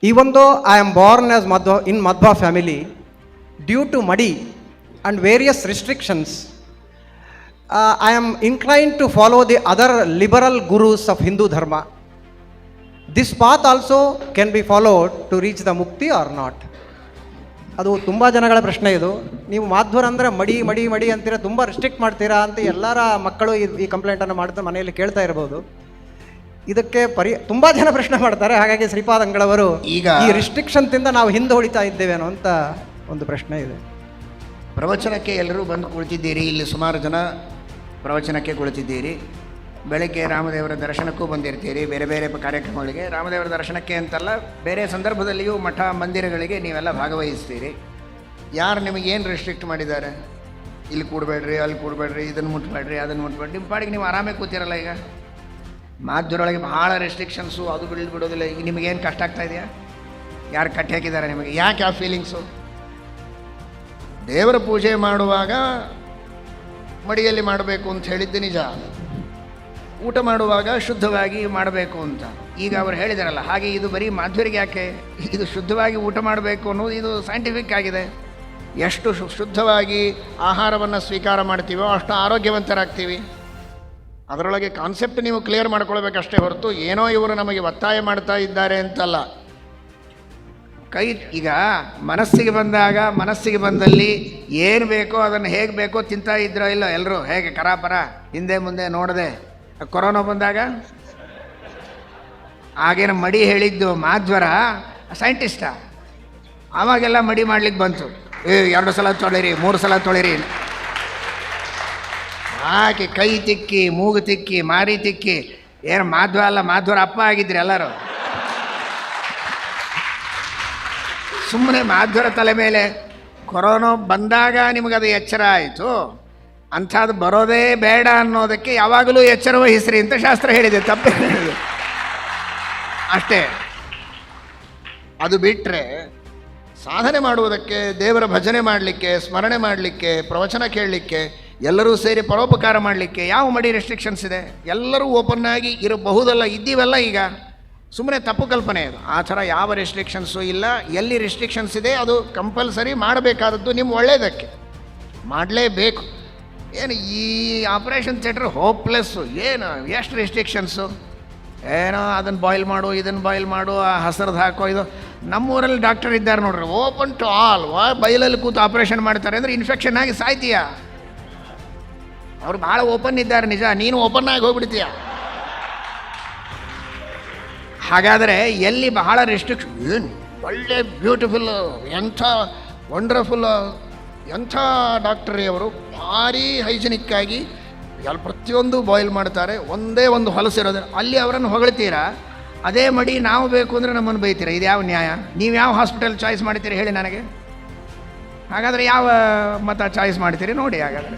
Even though I am born as in Madhva family, due to Madi and various restrictions, I am inclined to follow the other liberal gurus of Hindu Dharma. This path also can be followed to reach the mukti or not? ಅದು ತುಂಬ ಜನಗಳ ಪ್ರಶ್ನೆ ಇದು. ನೀವು ಮಾಧ್ವರ ಅಂದರೆ ಮಡಿ ಮಡಿ ಮಡಿ ಅಂತೀರ, ತುಂಬ ರಿಸ್ಟ್ರಿಕ್ಟ್ ಮಾಡ್ತೀರಾ ಅಂತ ಎಲ್ಲರ ಮಕ್ಕಳು ಈ ಕಂಪ್ಲೇಂಟನ್ನು ಮಾಡ್ತಾ ಮನೆಯಲ್ಲಿ ಕೇಳ್ತಾ ಇರ್ಬೋದು. ಇದಕ್ಕೆ ತುಂಬ ಜನ ಪ್ರಶ್ನೆ ಮಾಡ್ತಾರೆ. ಹಾಗಾಗಿ ಶ್ರೀಪಾದ ಅಂಗಳವರು ಈಗ ಈ ರಿಸ್ಟ್ರಿಕ್ಷನ್ದಿಂದ ನಾವು ಹಿಂದೆ ಹೊಡಿತಾ ಇದ್ದೇವೇನೋ ಅಂತ ಒಂದು ಪ್ರಶ್ನೆ ಇದೆ. ಪ್ರವಚನಕ್ಕೆ ಎಲ್ಲರೂ ಬಂದು ಕುಳಿತಿದ್ದೀರಿ, ಇಲ್ಲಿ ಸುಮಾರು ಜನ ಪ್ರವಚನಕ್ಕೆ ಕುಳಿತಿದ್ದೀರಿ. ಬೆಳಗ್ಗೆ ರಾಮದೇವರ ದರ್ಶನಕ್ಕೂ ಬಂದಿರ್ತೀರಿ, ಬೇರೆ ಬೇರೆ ಕಾರ್ಯಕ್ರಮಗಳಿಗೆ. ರಾಮದೇವರ ದರ್ಶನಕ್ಕೆ ಅಂತಲ್ಲ, ಬೇರೆ ಸಂದರ್ಭದಲ್ಲಿಯೂ ಮಠ ಮಂದಿರಗಳಿಗೆ ನೀವೆಲ್ಲ ಭಾಗವಹಿಸ್ತೀರಿ. ಯಾರು ನಿಮಗೇನು ರೆಸ್ಟ್ರಿಕ್ಟ್ ಮಾಡಿದ್ದಾರೆ? ಇಲ್ಲಿ ಕೂಡಬೇಡ್ರಿ, ಅಲ್ಲಿ ಕೂಡಬೇಡ್ರಿ, ಇದನ್ನು ಮುಟ್ಬೇಡ್ರಿ, ಅದನ್ನು ಮುಟ್ಬೇಡ್ರಿ, ನಿಮ್ಮ ಪಾಡಿಗೆ ನೀವು ಆರಾಮಾಗಿ ಕೂತಿರಲ್ಲ. ಈಗ ಮಾಧ್ಯಮದೊಳಗೆ ಭಾಳ ರೆಸ್ಟ್ರಿಕ್ಷನ್ಸು, ಅದು ಬಿಡೋದಿಲ್ಲ. ಈಗ ನಿಮಗೇನು ಕಷ್ಟ ಆಗ್ತಾ ಇದೆಯಾ? ಯಾರು ಕಟ್ಟಿ ಹಾಕಿದ್ದಾರೆ ನಿಮಗೆ? ಯಾಕೆ ಆ ಫೀಲಿಂಗ್ಸು? ದೇವರ ಪೂಜೆ ಮಾಡುವಾಗ ಮಡಿಯಲ್ಲಿ ಮಾಡಬೇಕು ಅಂತ ಹೇಳಿದ್ದು ನಿಜ, ಊಟ ಮಾಡುವಾಗ ಶುದ್ಧವಾಗಿ ಮಾಡಬೇಕು ಅಂತ ಈಗ ಅವರು ಹೇಳಿದಾರಲ್ಲ. ಹಾಗೆ ಇದು ಬರೀ ಮಾಧ್ವರಿಗೆ ಯಾಕೆ? ಇದು ಶುದ್ಧವಾಗಿ ಊಟ ಮಾಡಬೇಕು ಅನ್ನೋದು ಇದು ಸೈಂಟಿಫಿಕ್ ಆಗಿದೆ. ಎಷ್ಟು ಶುದ್ಧವಾಗಿ ಆಹಾರವನ್ನು ಸ್ವೀಕಾರ ಮಾಡ್ತೀವೋ ಅಷ್ಟು ಆರೋಗ್ಯವಂತರಾಗ್ತೀವಿ. ಅದರೊಳಗೆ ಕಾನ್ಸೆಪ್ಟ್ ನೀವು ಕ್ಲಿಯರ್ ಮಾಡ್ಕೊಳ್ಬೇಕಷ್ಟೇ ಹೊರತು ಏನೋ ಇವರು ನಮಗೆ ಒತ್ತಾಯ ಮಾಡ್ತಾ ಇದ್ದಾರೆ ಅಂತಲ್ಲ. ಈಗ ಮನಸ್ಸಿಗೆ ಬಂದಲ್ಲಿ ಏನು ಬೇಕೋ ಅದನ್ನು ಹೇಗೆ ಬೇಕೋ ತಿಂತಾ ಇದ್ರೋ ಇಲ್ಲ ಎಲ್ಲರೂ? ಹೇಗೆ ಕರಾಪರ ಹಿಂದೆ ಮುಂದೆ ನೋಡದೆ. ಕೊರೋನಾ ಬಂದಾಗ ಆಗೇನು ಮಡಿ ಹೇಳಿದ್ದು ಮಾಧ್ವರ ಸೈಂಟಿಸ್ಟ, ಆವಾಗೆಲ್ಲ ಮಡಿ ಮಾಡ್ಲಿಕ್ಕೆ ಬಂತು. 2 ಸಲ ತೊಳಿರಿ, 3 ಸಲ ತೊಳಿರಿ, ಹಾಕಿ ಕೈ ತಿಕ್ಕಿ, ಮೂಗು ತಿಕ್ಕಿ, ಮಾರಿ ತಿಕ್ಕಿ. ಏನು ಮಾಧ್ವ ಅಲ್ಲ, ಮಾಧ್ವರ ಅಪ್ಪ ಆಗಿದ್ರಿ ಎಲ್ಲರೂ. ಸುಮ್ಮನೆ ಮಾಧ್ವರ ತಲೆ ಮೇಲೆ ಕೊರೋನಾ ಬಂದಾಗ ನಿಮಗದು ಎಚ್ಚರ ಆಯಿತು. ಅಂಥದ್ದು ಬರೋದೇ ಬೇಡ ಅನ್ನೋದಕ್ಕೆ ಯಾವಾಗಲೂ ಎಚ್ಚರ ವಹಿಸ್ರಿ ಅಂತ ಶಾಸ್ತ್ರ ಹೇಳಿದೆ, ತಪ್ಪೇ ಹೇಳಿದೆ ಅಷ್ಟೇ. ಅದು ಬಿಟ್ಟರೆ ಸಾಧನೆ ಮಾಡುವುದಕ್ಕೆ, ದೇವರ ಭಜನೆ ಮಾಡಲಿಕ್ಕೆ, ಸ್ಮರಣೆ ಮಾಡಲಿಕ್ಕೆ, ಪ್ರವಚನ ಕೇಳಲಿಕ್ಕೆ, ಎಲ್ಲರೂ ಸೇರಿ ಪರೋಪಕಾರ ಮಾಡಲಿಕ್ಕೆ ಯಾವ ಮಡಿ ರೆಸ್ಟ್ರಿಕ್ಷನ್ಸ್ ಇದೆ? ಎಲ್ಲರೂ ಓಪನ್ ಆಗಿ ಇರಬಹುದಲ್ಲ, ಇದ್ದೀವಲ್ಲ. ಈಗ ಸುಮ್ಮನೆ ತಪ್ಪು ಕಲ್ಪನೆ ಅದು. ಆ ಥರ ಯಾವ ರೆಸ್ಟ್ರಿಕ್ಷನ್ಸು ಇಲ್ಲ. ಎಲ್ಲಿ ರೆಸ್ಟ್ರಿಕ್ಷನ್ಸ್ ಇದೆ ಅದು ಕಂಪಲ್ಸರಿ ಮಾಡಬೇಕಾದದ್ದು ನಿಮ್ಮ ಒಳ್ಳೆಯದಕ್ಕೆ, ಮಾಡಲೇಬೇಕು. ಏನು ಈ ಆಪ್ರೇಷನ್ ಥಿಯೇಟ್ರ್ ಹೋಪ್ಲೆಸ್ಸು, ಏನು ಎಷ್ಟು ರೆಸ್ಟ್ರಿಕ್ಷನ್ಸು? ಏನೋ ಅದನ್ನು ಬಾಯ್ಲ್ ಮಾಡು, ಇದನ್ನು ಬಾಯ್ಲ್ ಮಾಡು, ಆ ಹಸಿರದು ಹಾಕೋ. ಇದು ನಮ್ಮೂರಲ್ಲಿ ಡಾಕ್ಟರ್ ಇದ್ದಾರೆ ನೋಡ್ರಿ, ಓಪನ್ ಟು ಆಲ್. ಬೈಲಲ್ಲಿ ಕೂತು ಆಪ್ರೇಷನ್ ಮಾಡ್ತಾರೆ ಅಂದರೆ ಇನ್ಫೆಕ್ಷನ್ ಆಗಿ ಸಾಯ್ತೀಯ. ಅವ್ರು ಭಾಳ ಓಪನ್ ಇದ್ದಾರೆ ನಿಜ, ನೀನು ಓಪನ್ ಆಗಿ ಹೋಗ್ಬಿಡ್ತೀಯ. ಹಾಗಾದರೆ ಎಲ್ಲಿ ಬಹಳ ರೆಸ್ಟ್ರಿಕ್ಷನ್, ಏನು ಒಳ್ಳೆ ಬ್ಯೂಟಿಫುಲ್, ಎಂಥ ವಂಡರ್ಫುಲ್, ಎಂಥ ಡಾಕ್ಟ್ರಿ ಅವರು, ಭಾರಿ ಹೈಜಿನಿಕ್ಕಾಗಿ ಪ್ರತಿಯೊಂದು ಬಾಯ್ಲ್ ಮಾಡ್ತಾರೆ. ಒಂದೇ ಒಂದು ಹೊಲಸಿರೋದು, ಅಲ್ಲಿ ಅವರನ್ನು ಹೊಗಳ್ತೀರಾ. ಅದೇ ಮಡಿ ನಾವು ಬೇಕು ಅಂದರೆ ನಮ್ಮನ್ನು ಬೈತೀರಾ. ಇದು ಯಾವ ನ್ಯಾಯ? ನೀವು ಯಾವ ಹಾಸ್ಪಿಟಲ್ ಚಾಯ್ಸ್ ಮಾಡ್ತೀರಿ ಹೇಳಿ ನನಗೆ? ಹಾಗಾದರೆ ಯಾವ ಮತ ಚಾಯ್ಸ್ ಮಾಡ್ತೀರಿ ನೋಡಿ ಹಾಗಾದರೆ.